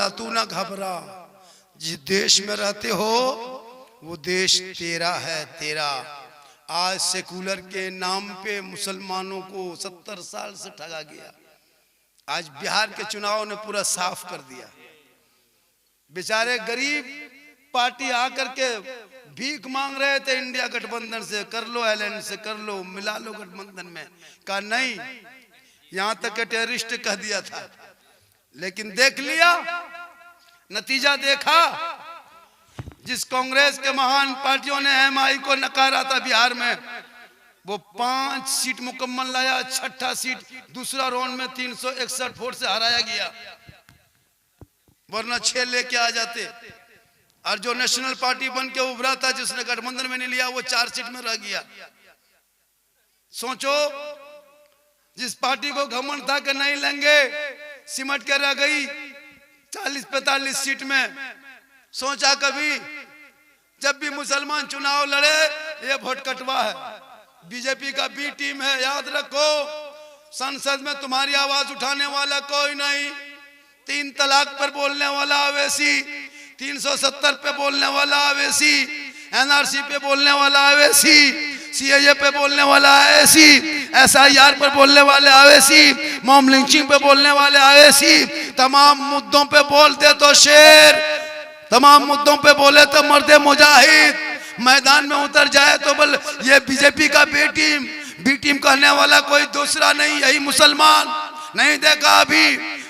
बोला तू ना घबरा, जिस देश में रहते हो वो देश तेरा है, तेरा। आज सेकुलर के नाम पे मुसलमानों को 70 साल से ठगा गया। आज बिहार के चुनाव ने पूरा साफ कर दिया। बेचारे गरीब पार्टी आकर के भीख मांग रहे थे इंडिया गठबंधन से, कर लो अलायंस से, कर लो, मिला लो गठबंधन में। कहा नहीं, यहां तक के टेररिस्ट कह दिया था। लेकिन देख लिया, नतीजा देखा। जिस कांग्रेस के महान पार्टियों ने एमआई को नकारा था बिहार में, वो 5 सीट मुकम्मल लाया, 6ठा सीट दूसरा राउंड में 361 वोट से हराया गया, वरना 6 लेके आ जाते। और जो नेशनल पार्टी बन के उभरा था, जिसने गठबंधन में नहीं लिया, वो 4 सीट में रह गया। सोचो, जिस पार्टी को घमंड था कि नहीं लेंगे, सिमट के रह गई 40-45 सीट में। सोचा कभी जब भी मुसलमान चुनाव लड़े, ये वोट कटवा है, बीजेपी का बी टीम है, याद रखो। संसद में तुम्हारी आवाज उठाने वाला कोई नहीं। 3 तलाक पर बोलने वाला अवैसी, 370 पे बोलने वाला अवैसी, एनआरसी पे बोलने वाला अवैसी, सीएए पे बोलने वाला अवैसी, एसआईआर पर बोलने वाले अवैसी, मॉब लिंचिंग पे बोलने वाले अवैसी। तमाम मुद्दों पे बोलते तो शेर, तमाम मुद्दों पे बोले तो मर्दे मुजाहिद, मैदान में उतर जाए तो बोल ये बीजेपी का बी टीम कहने वाला कोई दूसरा नहीं, यही मुसलमान। नहीं देखा अभी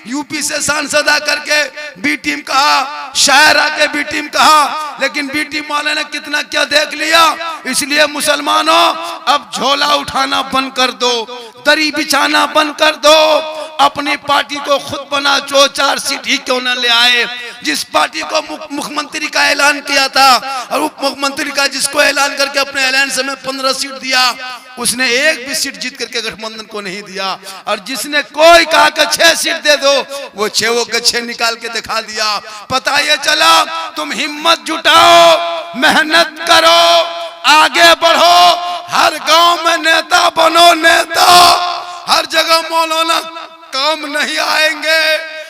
यूपी से सांसद आकर के बी टीम कहा, शायर आके बी टीम कहा, लेकिन बी टीम वाले ने कितना क्या देख लिया। इसलिए मुसलमानों, अब झोला उठाना बंद कर दो, दरी बिछाना बंद कर दो, अपनी पार्टी को खुद बना, जो 4 सीट ही क्यों न ले आए। जिस पार्टी को मुख्यमंत्री का ऐलान किया था और उप मुख्यमंत्री का जिसको ऐलान करके अपने अलायंस में 15 सीट दिया, उसने एक भी सीट जीत करके गठबंधन को नहीं दिया। और जिसने कोई कहा कि 6 सीट दे दो, वो 6 के 6 निकाल के दिखा दिया। पता ये चला, तुम हिम्मत जुटाओ, मेहनत करो, आगे बढ़ो, हर गांव में नेता बनो, नेता। हर जगह मौलाना काम नहीं आएंगे।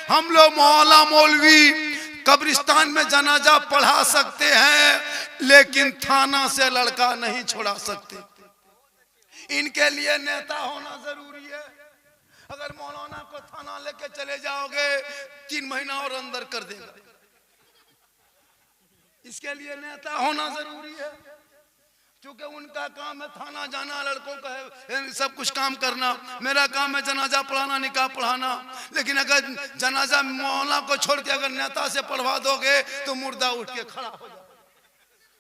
हम लोग मौला मौलवी कब्रिस्तान में जनाजा पढ़ा सकते हैं, लेकिन थाना से लड़का नहीं छोड़ा सकते। इनके लिए नेता होना जरूरी है। अगर मौलाना को थाना लेके चले जाओगे, 3 महीना और अंदर कर देगा। इसके लिए नेता होना जरूरी है, क्योंकि उनका काम है थाना जाना, लड़कों का है सब कुछ काम करना। मेरा काम है जनाजा पढ़ाना, निकाह पढ़ाना। लेकिन अगर जनाजा मौलाना को छोड़ के अगर नेता से पढ़वा दोगे तो मुर्दा उठ के खड़ा हो जाएगा।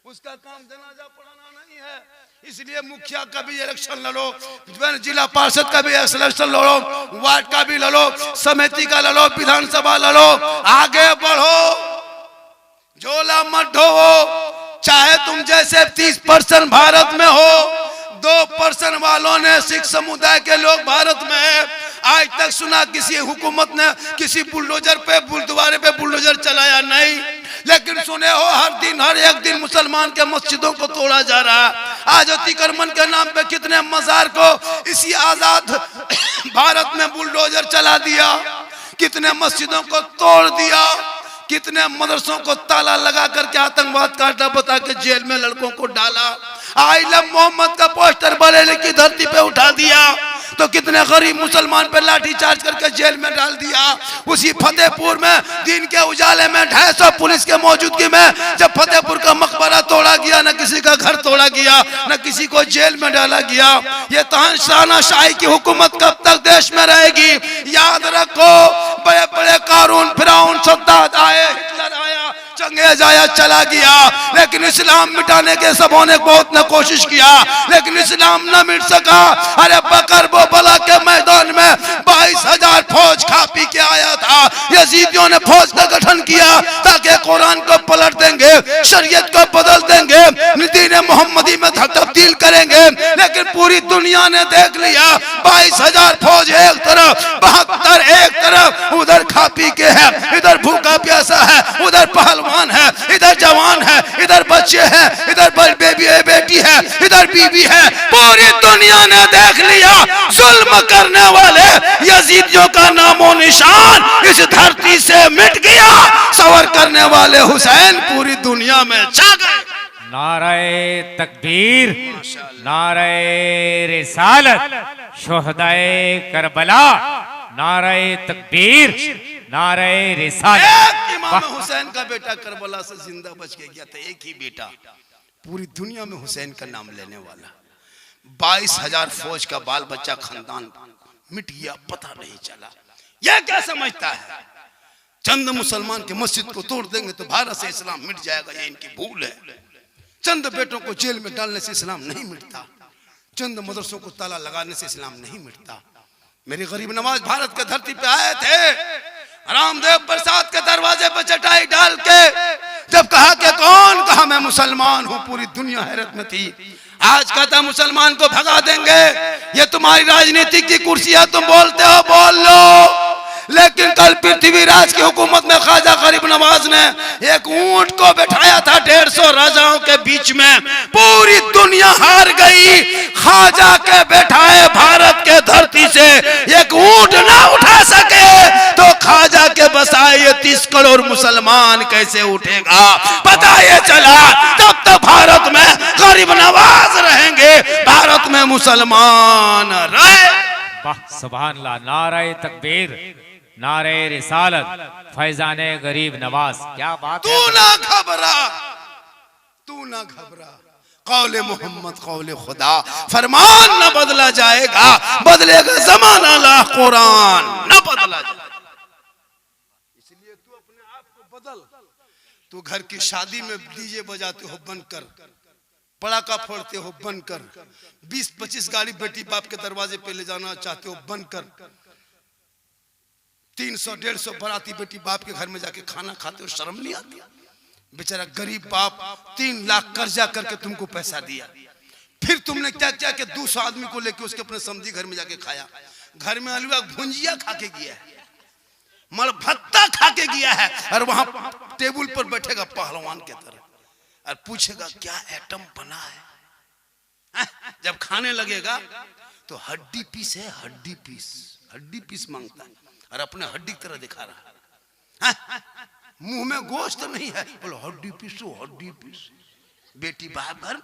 उसका काम जनाजा पढ़ाना नहीं है। इसलिए मुखिया का भी इलेक्शन लड़ो, जिला पार्षद का भी इलेक्शन लड़ो, वार्ड का भी लड़ो, समिति का लड़ो, विधानसभा लड़ो, आगे बढ़ो, झोला मत ढोवो। चाहे तुम जैसे 30% भारत में हो, 2% वालों ने सिख समुदाय के लोग भारत में है। आज तक सुना किसी हुकूमत ने किसी बुलडोजर पे, बुलदुआरे पे बुलडोजर चलाया नहीं। लेकिन सुने हो हर एक दिन मुसलमान के मस्जिदों को तोड़ा जा रहा है। आज अतिक्रमण के नाम पे कितने मजार को इसी आजाद भारत में बुलडोजर चला दिया, कितने मस्जिदों को तोड़ दिया, कितने मदरसों को ताला लगा करके आतंकवाद का अड्डा बता के जेल में लड़कों को डाला। आई लव मोहम्मद का पोस्टर बरेली की धरती पे उठा दिया, तो कितने गरीब मुसलमान पे लाठी चार्ज करके जेल में डाल दिया। उसी फतेहपुर में दिन के उजाले में 250 पुलिस के मौजूदगी में जब फतेहपुर का मकबरा तोड़ा गया, न किसी का घर तोड़ा गया, न किसी को जेल में डाला गया। ये तानाशाही की हुकूमत कब तक देश में रहेगी? याद रखो, बड़े बड़े कारून, फिरौन, सद्दाद आए, हिटलर आया, चंगेज आया, चला गया, लेकिन इस्लाम मिटाने के सबों ने बहुत न कोशिश किया, लेकिन इस्लाम न मिट सका। अरे बकर वो बला के मैदान में 22,000 फौज खा पी के आया था। यजीदियों ने फौज का गठन किया ताकि कुरान को पलट देंगे, शरीयत को बदल देंगे, दीन मोहम्मदी में तब्दील करेंगे। लेकिन पूरी दुनिया ने देख लिया, 22,000 फौज एक तरफ, 72 एक तरफ, उधर खा पी के है, इधर भूखा प्यासा है, उधर पहलवान है, इधर जवान है, इधर बच्चे हैं, इधर बेबी है, बेटी है, इधर बीवी है। पूरी दुनिया ने देख लिया, जुल्म करने वाले यजीदियों का नामो निशान इस धरती से मिट गया। सवर करने वाले हुसैन पूरी दुनिया में छा गए। नारे तकबीर, नारे रिसालत, शोहदाए करबला, नारे तकबीर, नारे रिसालत। एक इमाम हुसैन का बेटा करबला से जिंदा बच के गया था, एक ही बेटा, पूरी दुनिया में हुसैन का नाम लेने वाला। 22,000 फौज का बाल बच्चा खानदान मिट गया, पता नहीं चला। यह क्या समझता है चंद मुसलमान के मस्जिद को तोड़ देंगे तो भारत से इस्लाम मिट जाएगा, ये इनकी भूल है। चंद बेटों को जेल में डालने से इस्लाम नहीं मिटता, चंद मदरसों को ताला लगाने से इस्लाम नहीं मिटता। मेरे गरीब नवाज भारत के धरती पे आए थे, रामदेव प्रसाद के दरवाजे पर चटाई डाल के जब कहा कि कौन, कहा मैं मुसलमान हूं, पूरी दुनिया हैरत में थी। आज कहता मुसलमान को भगा देंगे, ये तुम्हारी राजनीति की कुर्सी है, तुम बोलते हो बोल लो। लेकिन कल पृथ्वीराज की हुकूमत में ख्वाजा गरीब नवाज ने एक ऊंट को बैठाया था 150 राजाओं के बीच में, पूरी दुनिया हार गई। ख्वाजा के बैठाए भारत के धरती से एक ऊंट ना उठा सके तो ख्वाजा के बसाए ये 30 करोड़ मुसलमान कैसे उठेगा। पता ये चला तब तो भारत में गरीब नवाज रहेंगे, भारत में मुसलमान रहे। सुभान अल्लाह, नारे तकबीर, नारे रिसालत, फैजाने गरीब नवाज। क्या बात तू है। ना घबरा, तू ना घबरा, कौले मोहम्मद कौले खुदा, फरमान न बदला जाएगा, बदलेगा जमाना ला कुरान न बदला जाएगा। इसलिए तू अपने आप को बदल। तू घर की शादी में डीजे बजाते हो बंद कर, पड़ाका फोड़ते हो बंद कर, 20-25 गाड़ी बेटी बाप के दरवाजे पे ले जाना चाहते हो बंद कर, 300-150 बाराती बेटी बाप के घर में जाके खाना खाते हो, शर्म नहीं आती। बेचारा गरीब बाप 3 लाख कर्जा करके तुमको पैसा दिया, फिर तुमने क्या किया कि 200 आदमी को लेके उसके अपने समधी घर में जाके खाया। घर में अलुआ भुंजिया खा के गया है, मर भत्ता खा के गया है, और वहां टेबल पर बैठेगा पहलवान के तरह और पूछेगा क्या आइटम बना है। जब खाने लगेगा तो हड्डी पीस है, हड्डी पीस मांगता है और अपने हड्डी की तरह दिखा रहा है। मुंह में गोश्त नहीं है, बोलो हड्डी पीस। बेटी बाप घर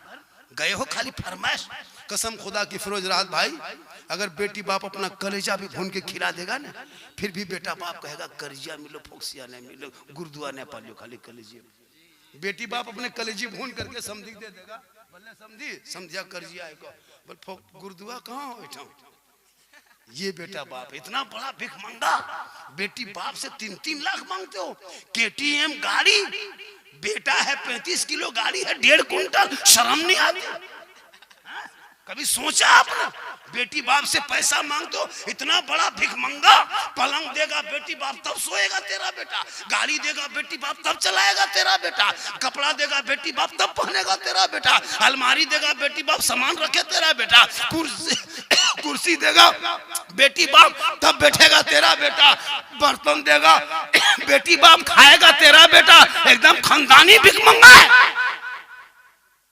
गए हो खाली फरमाइश। कसम खुदा की फिरोज राहत भाई, अगर बेटी बाप अपना कलेजा भी भून के खिला देगा ना, फिर भी बेटा बाप कहेगा कलेजा मिलो, फोक्सिया नहीं मिलो, गुरुदुआ नहीं पालियो, खाली कलेजिया। बेटी बाप अपने कलेजी भून करके समझी दे देगा, बोले समझिया कर्जिया बोल गुरुदुआ कहाँ बैठा। ये बेटा बाप इतना बड़ा भिख मंगा, बेटी बाप से 3-3 लाख मांगते हो। KTM गाड़ी, बेटा है 35 किलो, गाड़ी है 1.5 कुंटल, शर्म नहीं आती। कभी सोचा आपने? बेटी बाप से पैसा मांगते हो, इतना बड़ा भिख मंगा। पलंग देगा बेटी बाप तब सोएगा तेरा बेटा, गाड़ी देगा बेटी बाप तब चलाएगा तेरा बेटा, कपड़ा देगा बेटी बाप तब पहनेगा तेरा बेटा, अलमारी देगा बेटी बाप सामान रखे तेरा बेटा, कुर्सी देगा बेटी बाप तब बैठेगा तेरा बेटा, बर्तन देगा बेटी बाप खाएगा तेरा बेटा। एकदम खानदानी भिख मंगा है।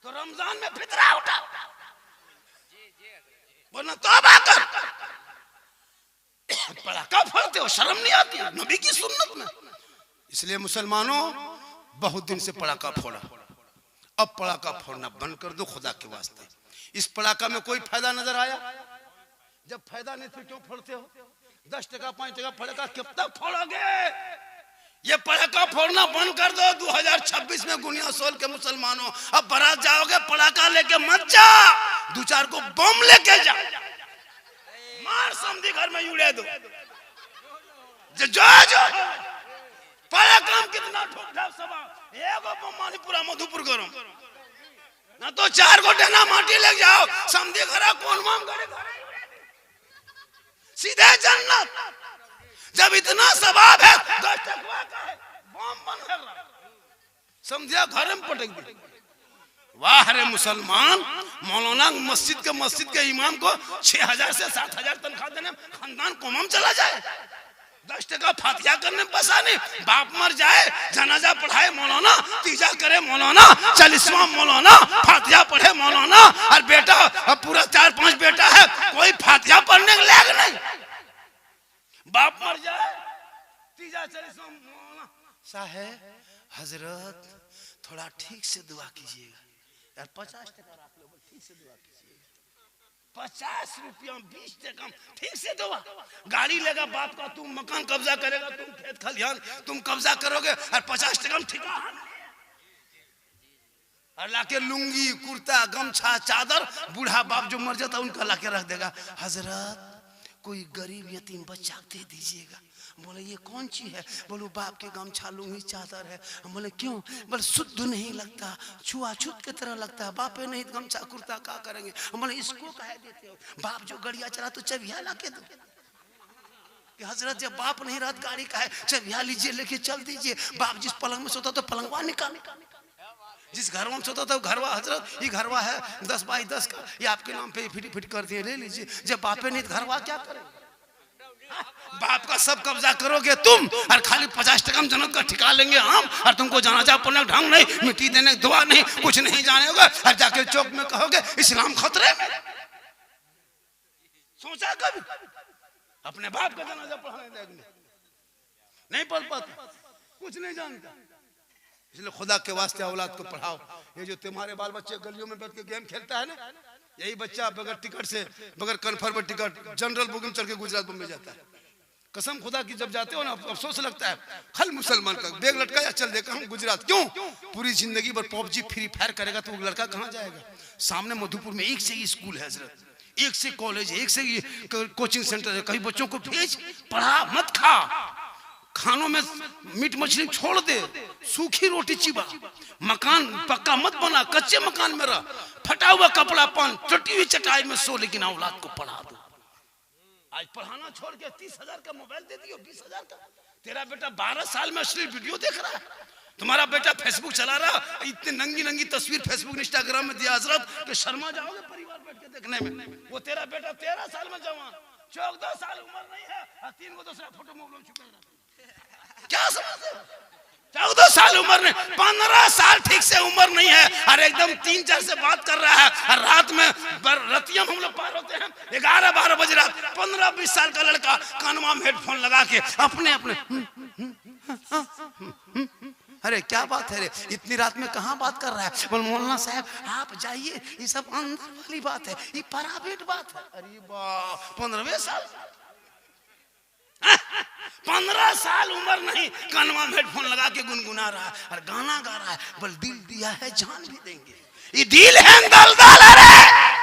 तो रमजान में फितरा उठा, बोलना तौबा कर, पड़ाका फोड़ते हो, शर्म नहीं आती नबी की सुन्नत में। इसलिए मुसलमानों बहुत दिन से पड़ाका फोड़ा, अब पड़ाका फोड़ना बंद कर दो खुदा के वास्ते। इस पड़ाका में कोई फायदा नजर आया? जब फायदा नहीं तो क्यों फोड़ते हो? 10 टका 5 टका पड़ाका कितना फोड़ोगे? ये पड़ाका फोड़ना बंद कर दो। 2026 में गुनिया सोल के मुसलमानों, अब बारात जाओगे पड़ाका लेके मत जा, 2-4 को बम लेके जा, मार समझी घर में उड़ा दो। जो पड़ाका कितना ठोक ठाक सभा, एगो बम मानी पूरा मधुपुर गरम ना, तो 4 को डेना माटी ले जाओ, समझी घर कौन माम करे, सीधे जन्नत। जब इतना सवाब है 10 टकवा का है, बम बन कर रहा, समझिया घर में पटक दी। वाह रे मुसलमान, मौलाना मस्जिद के इमाम को 6,000 से 7,000 तनख्वाह देने खानदान कोमम चला जाए, 10 टका फातिहा करने बसा नहीं। बाप मर जाए, जनाजा पढ़ाए मौलाना, तीजा करे मौलाना, 40वां मौलाना, फातिहा पढ़े मौलाना, और बेटा अब पूरा 4-5 बेटा है, कोई फातिहा पढ़ने के लायक नहीं। बाप मर जाए, तीजा 40वां मौलाना, साहब हजरत थोड़ा ठीक से दुआ कीजिएगा यार, 50 टका रख लो, ठीक से दुआ कीजिएगा। 50 रुपया 20 टका ठीक से दुआ। गाड़ी लेगा बाप का, तुम मकान कब्जा करेगा, तुम खेत खलिहान तुम कब्जा करोगे और 50 टका ठिका और लाके लुंगी कुर्ता गमछा चादर बूढ़ा बाप जो मर जाता उनका लाके रख देगा। हजरत कोई गरीब यतीम बच्चा दे दीजिएगा। बोले ये कौन चीज है? बोलो बाप के गमछा लुंगी चादर है। हम बोले क्यों? बोले शुद्ध नहीं लगता, छुआछूत की तरह लगता है, बापे नहीं गमछा कुर्ता क्या करेंगे? हम बोले इसको कह देते हो, बाप जो गड़िया चला तो चबिया ला के दो। कि हजरत जब बाप नहीं रहा गाड़ी का है, चबिया लीजिए लेके चल दीजिए। बाप जिस पलंग में सोता तो पलंगवा निकाल, जिस घरवा में सोता था घरवा, हजरत ये घरवा है 10 बाई 10 का, ये आपके नाम पे फिट फिट कर दिए, ले लीजिए। जब बापे नहीं घरवा क्या करे? बाप का सब कब्जा करोगे तुम और खाली 50 टका में जन्नत का ठिका लेंगे हम, और तुमको जनाजा पढ़ने का ढंग नहीं, मिट्टी देने की दुआ नहीं, कुछ नहीं जाने होगा, और जाके चौक में कहोगे इस्लाम खतरे में। सोचा कभी अपने बाप का जनाजा पढ़ाने देंगे? नहीं पढ़ पाता, कुछ नहीं जानता। इसलिए खुदा के वास्ते औलाद को पढ़ाओ। ये जो तुम्हारे बाल बच्चे गलियों में बैठ के गेम खेलता है ना, यही बच्चा बगैर टिकट से, बगैर कन्फर्म टिकट जनरल बुकिंग चल के गुजरात बम्बई जाता है। कसम खुदा की जब जाते हो ना अफसोस लगता है, खल मुसलमान का बैग लटकाया चल देखा हम गुजरात। क्यों? पूरी जिंदगी भर पबजी फ्री फायर करेगा तो वो लड़का कहाँ जाएगा? सामने मधुपुर में एक से ही स्कूल है हजरत, एक से कॉलेज है, एक से कोचिंग सेंटर है। कहीं बच्चों को भेज, पढ़ा मत खा, खानों में मीट मछली छोड़ दे, सूखी रोटी चिबा, मकान पक्का मत बना, कच्चे मकान में रह, फटा हुआ कपड़ा पहन, टूटी हुई चटाई में सो, लेकिन औलाद को पढ़ा दो। आज पढ़ाना छोड़ के 30,000 का मोबाइल दे दियो, 20,000 का। तेरा बेटा 12 साल में अश्लील वीडियो देख रहा है, तुम्हारा बेटा फेसबुक चला रहा, इतनी नंगी नंगी तस्वीर फेसबुक इंस्टाग्राम में दिया हजरत कि शर्मा जाओगे परिवार बैठ के देखने में। वो तेरा बेटा 13 साल में जवान, 14 साल उम्र नहीं है, 3 को दूसरा फोटो मोबाइल छुपा रहा। क्या समझते? 14 साल उम्र नहीं, 15 साल ठीक से उम्र नहीं है, और एकदम 3-4 से बात कर रहा है, और रात में रतिया हम लोग पार होते हैं 11-12 बजे रात, 15-20 साल का लड़का कानवा में हेडफोन लगा के अपने अपने अरे क्या बात है रे, इतनी रात में कहाँ बात कर रहा है? बोल मौलाना साहब आप जाइए, ये सब अंदर वाली बात है, ये प्राइवेट बात है। अरे वाह, 15वें साल, 15 साल उम्र नहीं, कानवा में हेडफोन लगा के गुनगुना रहा है और गाना गा रहा है। बोल दिल दिया है जान भी देंगे, ये दिल है दलदल है,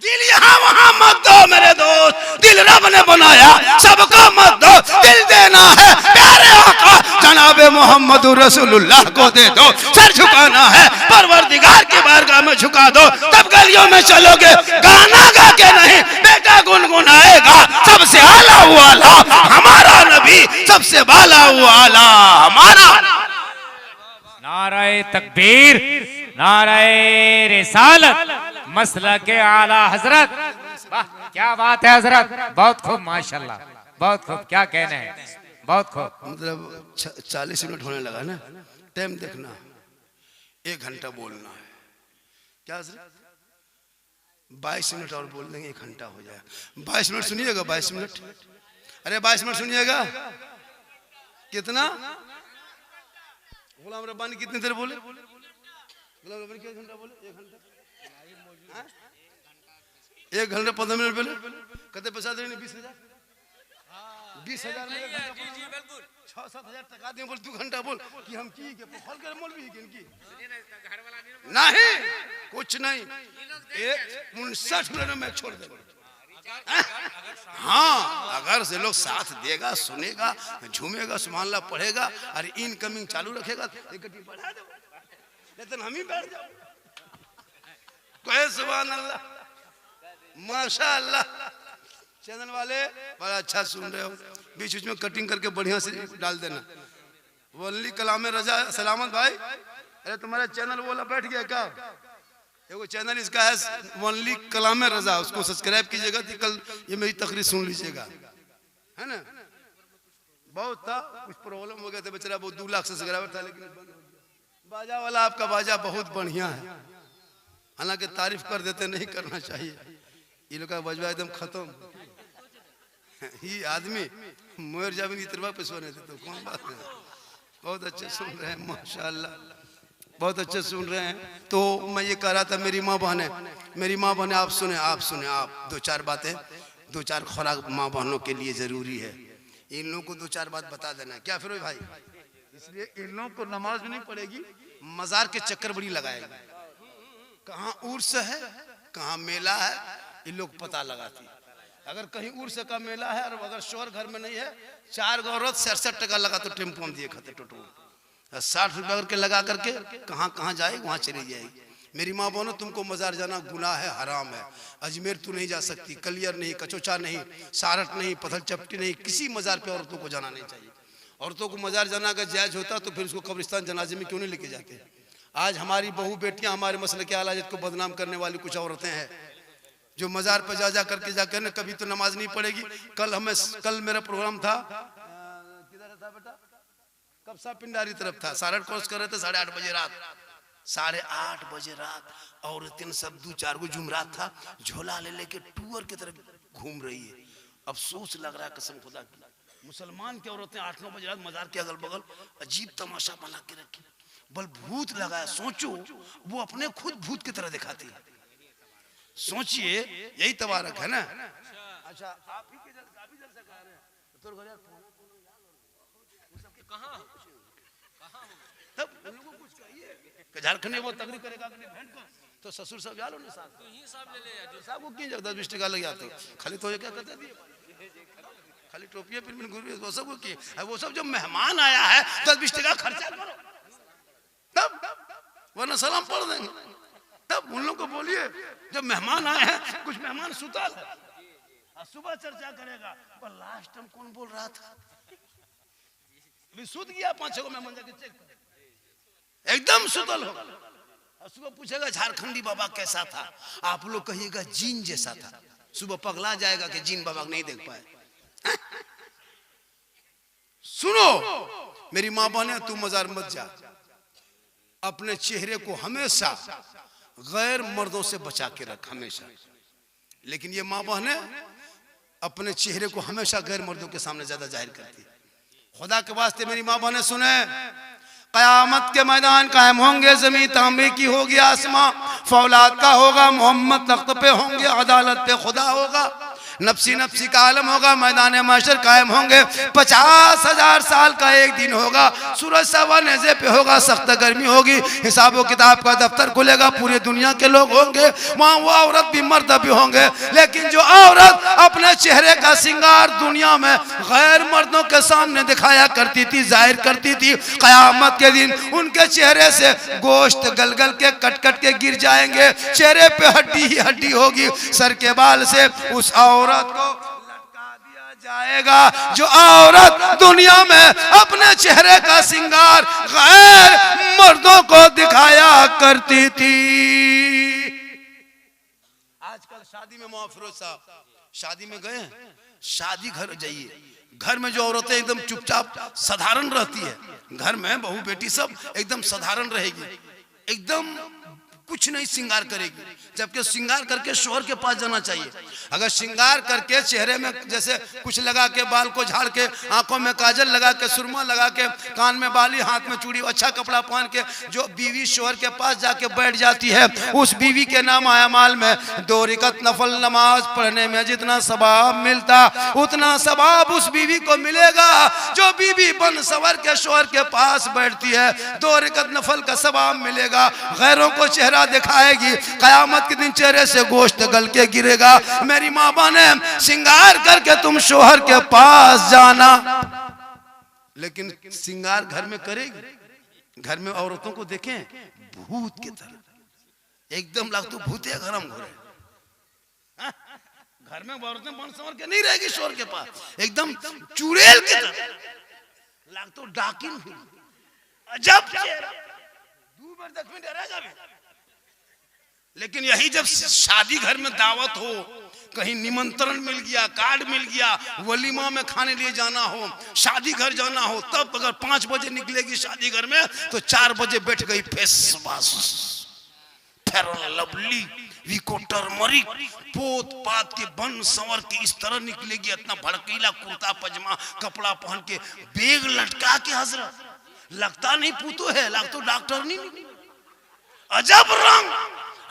दिल यहाँ वहाँ मत दो मेरे दोस्त, दिल रब ने बनाया सबका मत दो, दिल देना है प्यारे आका जनाबे मोहम्मद रसूलुल्लाह को दे दो, सर झुकाना है परवरदिगार की बारगाह में झुका दो, तब गलियों में चलोगे गाना गा के नहीं, बेटा गुनगुनाएगा सबसे आला वाला हमारा नबी, सबसे बाला वाला हमारा। नाराए तकबीर, नाराए रिसालत, मसला के आला हजरत। वाह क्या बात है हजरत, बहुत खूब माशाल्लाह, बहुत खूब, क्या कहने हैं, बहुत खूब। मतलब 40 मिनट होने लगा ना, टाइम देखना, 1 घंटा बोलना है क्या हजरत? 22 मिनट और बोल देंगे 1 घंटा हो जाए। 22 मिनट सुनिएगा, 22 मिनट, अरे 22 मिनट सुनिएगा। कितना? गुलाम रब्बानी कितनी देर बोले? गुलाम रब्बानी कितने घंटा बोले? 1 घंटा, 1 घंटा 15 मिनट बोले। कहते पैसा देने 20,000, 20,000 में 6-7 हजार टका दिए, बोल 2 घंटा बोल कि हम की के फल कर मोल भी की नहीं, कुछ नहीं, 59 मिनट में छोड़ दे। हाँ अगर से लोग साथ देगा, सुनेगा, झूमेगा, सुभान अल्लाह पढ़ेगा और इनकमिंग चालू रखेगा, एक गड्डी बढ़ा दो, लेकिन हम ही बैठ जाओ। कहे सुभान अल्लाह, माशाअल्लाह। चैनल वाले बड़ा अच्छा सुन रहे हो, बीच बीच में कटिंग करके बढ़िया से डाल देना। वली कलाम रजा सलामत भाई, अरे तुम्हारा चैनल वाला बैठ गया क्या? एगो चैनल इसका है वनली कलाम रजा, उसको सब्सक्राइब कीजिएगा तो कल ये मेरी तकरीर सुन लीजिएगा, है ना। बहुत था, कुछ प्रॉब्लम हो गया था बेचारा, वो 2 लाख सब्सक्राइबर था, लेकिन बाजा वाला आपका बाजा बहुत बढ़िया है, हालांकि तारीफ कर देते, नहीं करना चाहिए, ये लोग का बजवा एकदम खत्म। ये आदमी मोर जामिन इतरवा पे सोने थे तो कौन बात है, बहुत अच्छे सुन रहे हैं माशाल्लाह, बहुत अच्छे सुन रहे हैं। तो मैं ये कह रहा था मेरी माँ बहने, मेरी माँ बहने आप सुने, आप सुने, आप दो चार बातें, दो चार खुराक माँ बहनों के लिए जरूरी है। इन लोगों को दो चार बात बता देना क्या फिर भाई, इसलिए इन लोगों को नमाज भी नहीं पड़ेगी, मजार के चक्कर बड़ी लगाएगी, कहाँ उर्स है कहाँ मेला है ये लोग पता लगाती। अगर कहीं उर्स का मेला है और अगर शोर घर में नहीं है, 4 औरत 67 टका लगा तो टेम्पो में दिए खाते टोटो 60 रुपया करके लगा करके कहाँ कहाँ जाए वहाँ चली जाएगी। मेरी माँ बहनों तुमको मजार जाना गुनाह है, हराम है। अजमेर तू नहीं जा सकती, कलियर नहीं, कचोचा नहीं, सारट नहीं, पथल चपटी नहीं, किसी मजार पे औरतों को जाना नहीं चाहिए। औरतों को मजार जाना अगर जायज होता तो फिर उसको कब्रिस्तान जनाजे में क्यों नहीं लेके जाते। आज हमारी बहू बेटियां हमारे मसले के आला को बदनाम करने वाली कुछ औरतें हैं जो मजार पर जा करके जाकर ना कभी तो नमाज नहीं पढ़ेगी। कल मेरा प्रोग्राम था, किधर था बेटा, कबसा पिंडारी तरफ था, सारट क्रॉस कर रहे थे 8:30 बजे रात, 8:30 बजे रात औरतें सब 2-4 गो जुमरात था, झोला ले लेके टूर की तरफ घूम रही है। अफसोस लग रहा है कसम खुदा की, मुसलमान की औरतें 8-9 बजे रात मजार के अगल बगल अजीब तमाशा बना के रखी, बल भूत लगाया। सोचो वो अपने खुद भूत की तरह दिखाती है, सोचिए यही तबारक है ना। अच्छा आप ही के काफी जल से कह रहे हैं तो कहां तब उन लोगों को कुछ चाहिए कि झारखंड में वो तकरीर करेगा अपने बहन को तो ससुर सब जालो ना साहब, तो ही साहब ले ले यार साहब को क्यों 10-20 टका लग जाते खाली, तो ये क्या कहते दिए खाली टोपियां फिर गुरु वो सब को की, वो सब जो मेहमान आया है 10-20 टका खर्चा करो तब, वरना सलाम पढ़ देंगे। तब उन लोगों को बोलिए जब मेहमान आए हैं, कुछ मेहमान सुतल है, सुबह चर्चा करेगा। पर लास्ट टाइम कौन बोल रहा था, अभी सुत गया 5-6 मेहमान जाके चेक कर, एकदम सुतल हो। और सुबह पूछेगा झारखंडी बाबा कैसा था, आप लोग कहिएगा जीन जैसा था। सुबह पगला जाएगा कि जीन बाबा नहीं देख पाए। सुनो मेरी माँ बहने, तू मजार मत जा, अपने चेहरे को हमेशा गैर मर्दों से बचा के रख हमेशा। लेकिन ये माँ बहने अपने चेहरे को हमेशा गैर मर्दों के सामने ज्यादा जाहिर करती है। खुदा के वास्ते मेरी माँ बहने सुने, कयामत के मैदान कायम होंगे, जमीन तांबे की होगी, आसमां फौलाद का होगा, मोहम्मद तख्त पे होंगे, अदालत पे खुदा होगा, नफ्सी नफ्सी का आलम होगा, मैदान महशर कायम होंगे, 50,000 साल का एक दिन होगा, सूरज सवा नेज़े पे होगा, सख्त गर्मी होगी, हिसाब किताब का दफ्तर खुलेगा, पूरी दुनिया के लोग होंगे वहाँ, वो औरत भी मर्द भी होंगे। लेकिन जो औरत अपने चेहरे का श्रृंगार दुनिया में गैर मर्दों के सामने दिखाया करती थी, जाहिर करती थी, कयामत के दिन उनके चेहरे से गोश्त गल गल के कट कट के गिर जाएंगे, चेहरे पे हड्डी ही हड्डी होगी, सर के बाल से उस औरत को लटका दिया जाएगा जो औरत दुनिया में अपने चेहरे का श्रृंगार गैर मर्दों को दिखाया करती थी। आजकल शादी में फिरोज साहब शादी में गए, शादी घर जाइए, घर में जो औरतें एकदम चुपचाप साधारण रहती है, घर में बहू बेटी सब एकदम साधारण रहेगी, एकदम कुछ नहीं श्रृंगार करेगी, जबकि श्रृंगार करके शोहर के पास जाना चाहिए। अगर श्रृंगार करके चेहरे में जैसे कुछ लगा के, बाल को झाड़ के, आंखों में काजल लगा के, सुरमा लगा के, कान में बाली, हाथ में चूड़ी, अच्छा कपड़ा पहन के जो बीवी शोहर के पास जाके बैठ जाती है, उस बीवी के नाम आमाल में 2 रकात नफल नमाज पढ़ने में जितना सवाब मिलता उतना सवाब उस बीवी को मिलेगा जो बीवी बन सवर के शोहर के पास बैठती है। 2 रकात नफल का सवाब मिलेगा, गैरों को चेहरा दिखाएगी, कयामत के दिन चेहरे से गोश्त गल के गिरेगा। मेरी माँ बहने श्रृंगार करके तुम शोहर के पास जाना, लेकिन श्रृंगार घर में करेगी, घर में औरतों को देखें भूत की तरह, एकदम लाग तो भूते गरम हो रहे, घर में औरतें बन संवर के नहीं रहेगी शोहर के पास, एकदम चुड़ैल की तरह लाग तो डाकिन अजब चेहरा, लेकिन यही जब शादी घर में दावत हो, कहीं निमंत्रण मिल गया, कार्ड मिल गया, वलीमा में खाने लिए जाना हो, शादी घर जाना हो, तब अगर 5 बजे निकलेगी शादी घर में तो 4 बजे बैठ गई face wash, fair and lovely, Vicco turmeric, पोत पात के बन संवर के इस तरह निकलेगी, इतना भड़कीला कुर्ता पजामा कपड़ा पहन के, बैग लटका के हजरत लगता नहीं पूतो है, लग तो डॉक्टर नहीं। अजब रंग,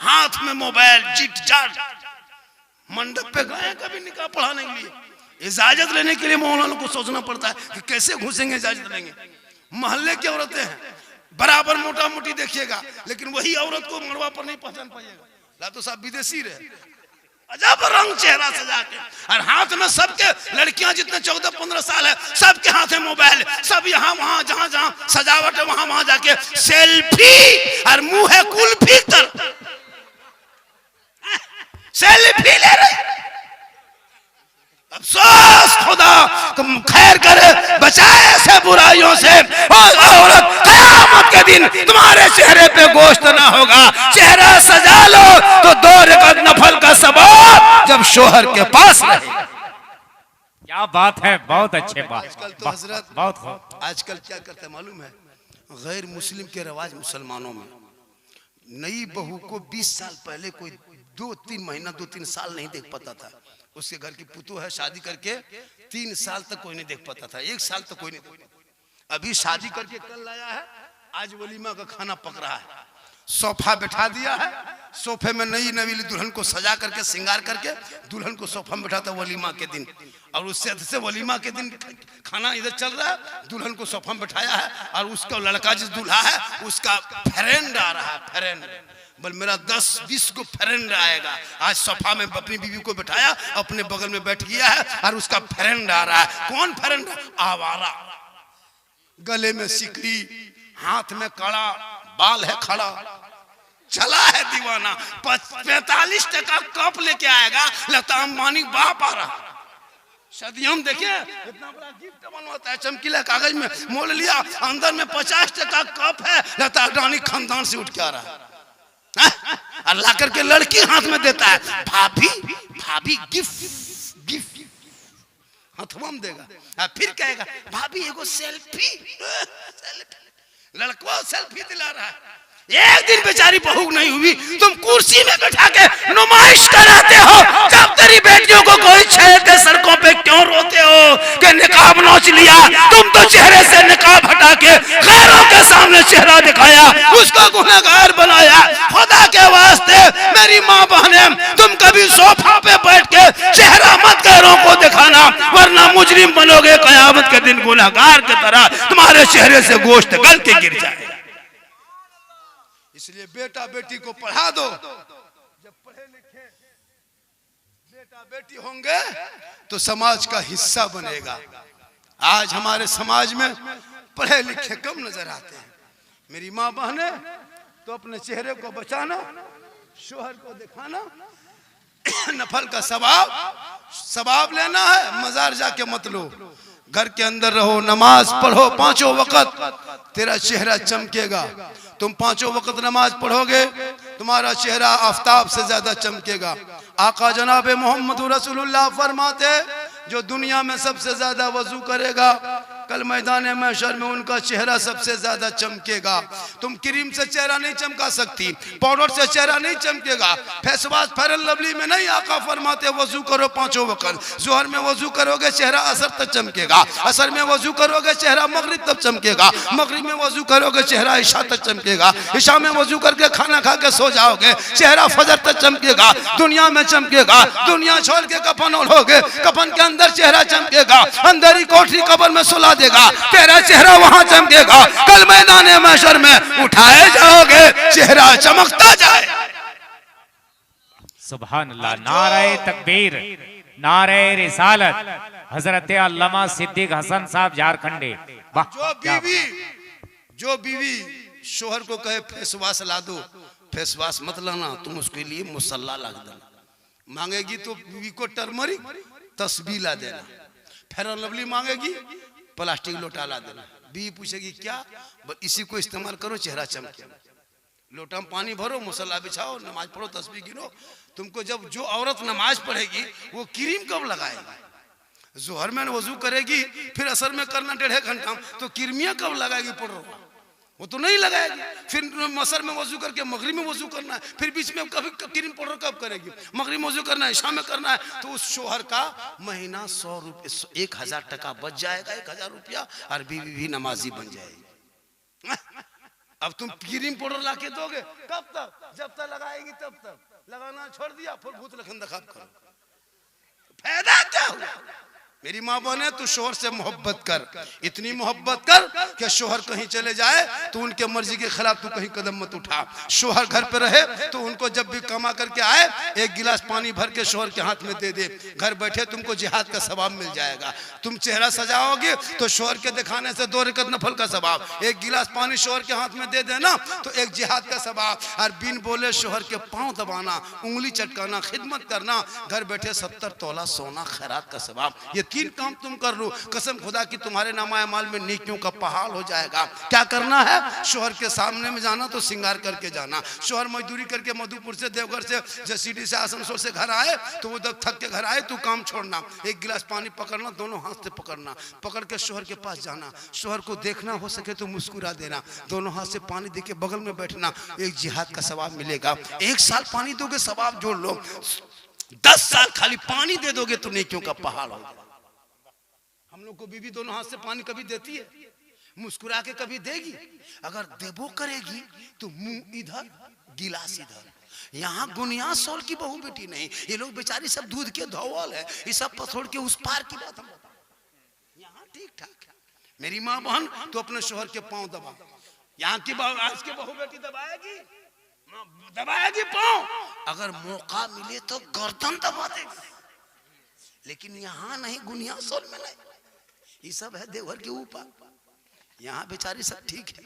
हाथ में मोबाइल, चिट चाट। मंडप पे गए कभी निकाह पढ़ाने के लिए, इजाजत लेने के लिए मौलाना को सोचना पड़ता है कि कैसे घुसेंगे, इजाजत लेंगे। महल्ले की औरतें हैं, बराबर मोटा मोटी देखिएगा, लेकिन वही औरत को मड़वा पर नहीं पहचान पाइएगा, ला तो सब विदेशी रहे। अजब रंग चेहरा सजा के, और हाथ में सबके, लड़कियां जितने 14-15 साल है सबके हाथ में मोबाइल, सब यहाँ वहां जहां जहां सजावट है वहां वहां जाके सेल्फी, और मुंह है कुल्फी तर सेल्फी ले रहे। अफसोस खुदा खैर करे, बचाए ऐसे बुराइयों से। और औरत, क़यामत के दिन तुम्हारे चेहरे पे गोश्त ना होगा, चेहरा सजा लो तो 2 रकात नफल का सवाब जब शोहर के पास रहे। क्या बात है, बहुत अच्छे बात। आजकल तो हजरत, बहुत खूब। आजकल क्या करते हैं मालूम है, गैर मुस्लिम के रवाज मुसलमानों में, नई बहू को 20 साल पहले कोई 2-3 महीना 2-3 साल नहीं देख पाता था। उसके घर की पुतू है, शादी करके 3 साल तक कोई नहीं देख पाता था, 1 साल तक कोई नहीं। अभी शादी करके कल लाया है, आज वलीमा का खाना पक रहा है, सोफा बैठा दिया है, सोफे में नई नवीली दुल्हन को सजा करके श्रृंगार करके दुल्हन को सोफा में बैठाता वलीमा के दिन, और उससे से वलीमा के दिन खाना इधर चल रहा है, दुल्हन को सोफा में बैठाया है, और उसका लड़का जिस दूल्हा है उसका फ्रेंड आ रहा है, फ्रेंड बोल मेरा 10-20 को फ्रेंड आएगा। आज सोफा में अपनी बीवी को बैठाया, अपने बगल में बैठ गया है, और उसका फ्रेंड आ रहा है। कौन फ्रेंड? आवारा, गले में सिकड़ी, हाथ में कड़ा, बाल है खड़ा, चला है दीवाना। 45 टका कप लेके आएगा, लगता अंबानी बाप आ रहा। सदियम देखे इतना बड़ा गिफ्ट बनवाता है, चमकीला कागज में मोल लिया, अंदर में 50 टका कप है, लगता अडानी खानदान से उठ के आ रहा है। अल्लाह करके लड़की हाथ में देता है, भाभी भाभी गिफ्ट गिफ्ट हथवा में देगा, फिर कहेगा भाभी एगो सेल्फी, लड़का सेल्फी दिला रहा है। एक दिन बेचारी बहू नहीं हुई, तुम कुर्सी में बैठा के नुमाइश कराते हो। जब तेरी बेटियों को कोई छेड़ते सड़कों पे क्यों रोते हो कि निकाब नोच लिया? तुम तो चेहरे से निकाब हटा के गैरों के सामने चेहरा दिखाया, उसको गुनहगार बनाया। खुदा के वास्ते मेरी माँ बहने, तुम कभी सोफा पे बैठ के चेहरा मत गैरों को दिखाना, वरना मुजरिम बनोगे। कयामत के दिन गुनहगार की तरह तुम्हारे चेहरे से गोश्त गल के गिर जाए। इसलिए बेटा बेटी को पढ़ा दो, जब पढ़े लिखे बेटा बेटी होंगे तो समाज का हिस्सा बनेगा। आज हमारे समाज में पढ़े लिखे कम नजर आते हैं। मेरी माँ बहने, तो अपने चेहरे को बचाना, शोहर को दिखाना, नफल का सवाब लेना है, मजार जाके मत लो। घर के अंदर रहो, नमाज पढ़ो 5 वक्त, तेरा चेहरा चमकेगा। तुम 5 वक्त नमाज पढ़ोगे, तुम्हारा चेहरा आफताब से ज्यादा चमकेगा। आका जनाब मोहम्मद रसूलुल्लाह फरमाते, जो दुनिया में सबसे ज्यादा वजू करेगा, कल मैदान महशर में उनका चेहरा सबसे ज्यादा चमकेगा। तुम क्रीम से चेहरा नहीं चमका सकती, पाउडर से चेहरा नहीं चमकेगा, face wash fair and lovely में नहीं। आका फरमाते वजू करो 5 वक्त। जोहर में वजू करोगे चेहरा असर तक चमकेगा, असर में वजू करोगे चेहरा मगरिब तक चमकेगा, मगरिब में वजू करोगे चेहरा इशा तक चमकेगा, इशा में वजू करके खाना खा के सो जाओगे, चेहरा फजर तक चमकेगा। दुनिया में चमकेगा, दुनिया छोड़ के कफन ओढ़ोगे, कफन के अंदर चेहरा चमकेगा, अंदर ही कोठरी कब्र में सुला देगा, तेरा चेहरा वहां चमकेगा। कल मैदान महशर में उठाए जाओगे, चेहरा चमकता जाए। सुभान अल्लाह, नारे तकबीर, नारे रिसालत। हजरत अल्लामा सिद्दीक हसन साहब झारखंडी। जो बीवी शोहर को कहे फेस वॉश ला दो, फेस वॉश मत लाना, तुम उसके लिए मुसल्ला ला देना। मांगेगी तो बीवी को टर्मरिक तस्बीह ला देना, फेयर एंड लवली मांगेगी प्लास्टिक लोटा ला देना। बीवी पूछेगी क्या, इसी को इस्तेमाल करो, चेहरा चमके। लोटा में पानी भरो, मुसल्ला बिछाओ, नमाज पढ़ो, तस्बीह गिनो। तुमको जब जो औरत नमाज पढ़ेगी वो क्रीम कब लगाएगी? जोहर में वजू करेगी, फिर असर में करना 1.5 घंटा, तो क्रीमिया कब लगाएगी? पढ़ो, वो तो नहीं लगाएगी। फिर मसर में वजू करके मगरिब में वजू करना है, फिर बीच में कभी क्रीम पाउडर कब करेगी? मगरिब में वजू करना है, शाम में करना है। तो उस शोहर का महीना 100 रुपये 1000 टका बच जाएगा, 1000 रुपया, और बीवी भी नमाजी बन जाएगी। अब तुम क्रीम पाउडर लाके दोगे कब तक? जब तक लगाएगी तब तक। लगाना छोड़ दिया फिर भूत लखन दखाब करो, फायदा क्या हुआ? मेरी माँ बहने तू शोहर से मोहब्बत कर, इतनी मोहब्बत कर कि शोहर कहीं चले जाए तो उनके मर्जी के खिलाफ तू कहीं कदम मत उठा। शोहर घर पे रहे तो उनको जब भी कमा करके आए एक गिलास पानी भर के शोहर के हाथ में दे दे, घर बैठे तुमको जिहाद का सवाब मिल जाएगा। तुम चेहरा सजाओगे तो शोहर के दिखाने से 2 रकत नफल का सवाब, एक गिलास पानी शोहर के हाथ में दे देना तो एक जिहाद का सवाब। और बिन बोले शोहर के पाँव दबाना, उंगली चटकाना, खिदमत करना, घर बैठे 70 तोला सोना खैरात का सवाब। ये 3 काम तुम कर लो, कसम खुदा की तुम्हारे नामाए माल में नेकियों का पहाड़ हो जाएगा। क्या करना है? शोहर के सामने में जाना तो सिंगार करके जाना। शोहर मजदूरी करके मधुपुर से, देवघर से, जसीडी से, आसनसोल से घर आए तो वो जब थक के घर आए तू काम छोड़ना, एक गिलास पानी पकड़ना, दोनों हाथ से पकड़ना, पकड़ के शोहर के पास जाना, शोहर को देखना, हो सके तो मुस्कुरा देना, दोनों हाथ से पानी दे के बगल में बैठना, एक जिहाद का सवाब मिलेगा। 1 साल पानी दोगे सवाब जोड़ लो, 10 साल खाली पानी दे दोगे तो नेकियों का पहाड़ होगा। हम लोग को बीवी दोनों हाथ से पानी कभी देती है? मुस्कुरा के कभी देगी? अगर देबो करेगी तो मुंह इधर गिलास इधर। यहाँ गुनिया सौल की बहू बेटी नहीं, ये लोग बेचारी सब दूध के धौवल है, ये सब पछोड़ के उस पार की बात हम बता। यहाँ ठीक ठाक है। मेरी माँ बहन तो अपने शोहर के पाँव दबा, यहाँ की आज की बहू बेटी दबाएगी, दबाएगी पाँव, अगर मौका मिले तो गर्दन दबा देगी, लेकिन यहाँ नहीं, गुनिया सौल में नहीं। ये सब है देवघर के ऊपर, यहाँ बेचारी सब ठीक है।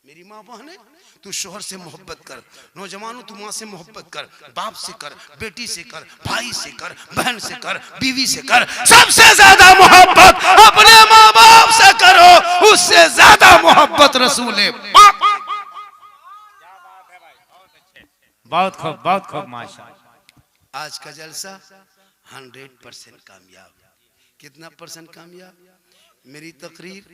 मेरी माँ बहन है, तू शोहर से मोहब्बत कर, नौजवानों तू माँ से मोहब्बत कर, बाप से कर, बेटी से कर, भाई से कर, बहन से कर, बीवी से कर, सबसे ज्यादा मोहब्बत अपने माँ बाप से करो, उससे ज्यादा मोहब्बत रसूल पाक। बहुत खूब, बहुत खूब माशाअल्लाह। आज का जलसा 100% कामयाब। कितना % कामयाब? मेरी तकरीर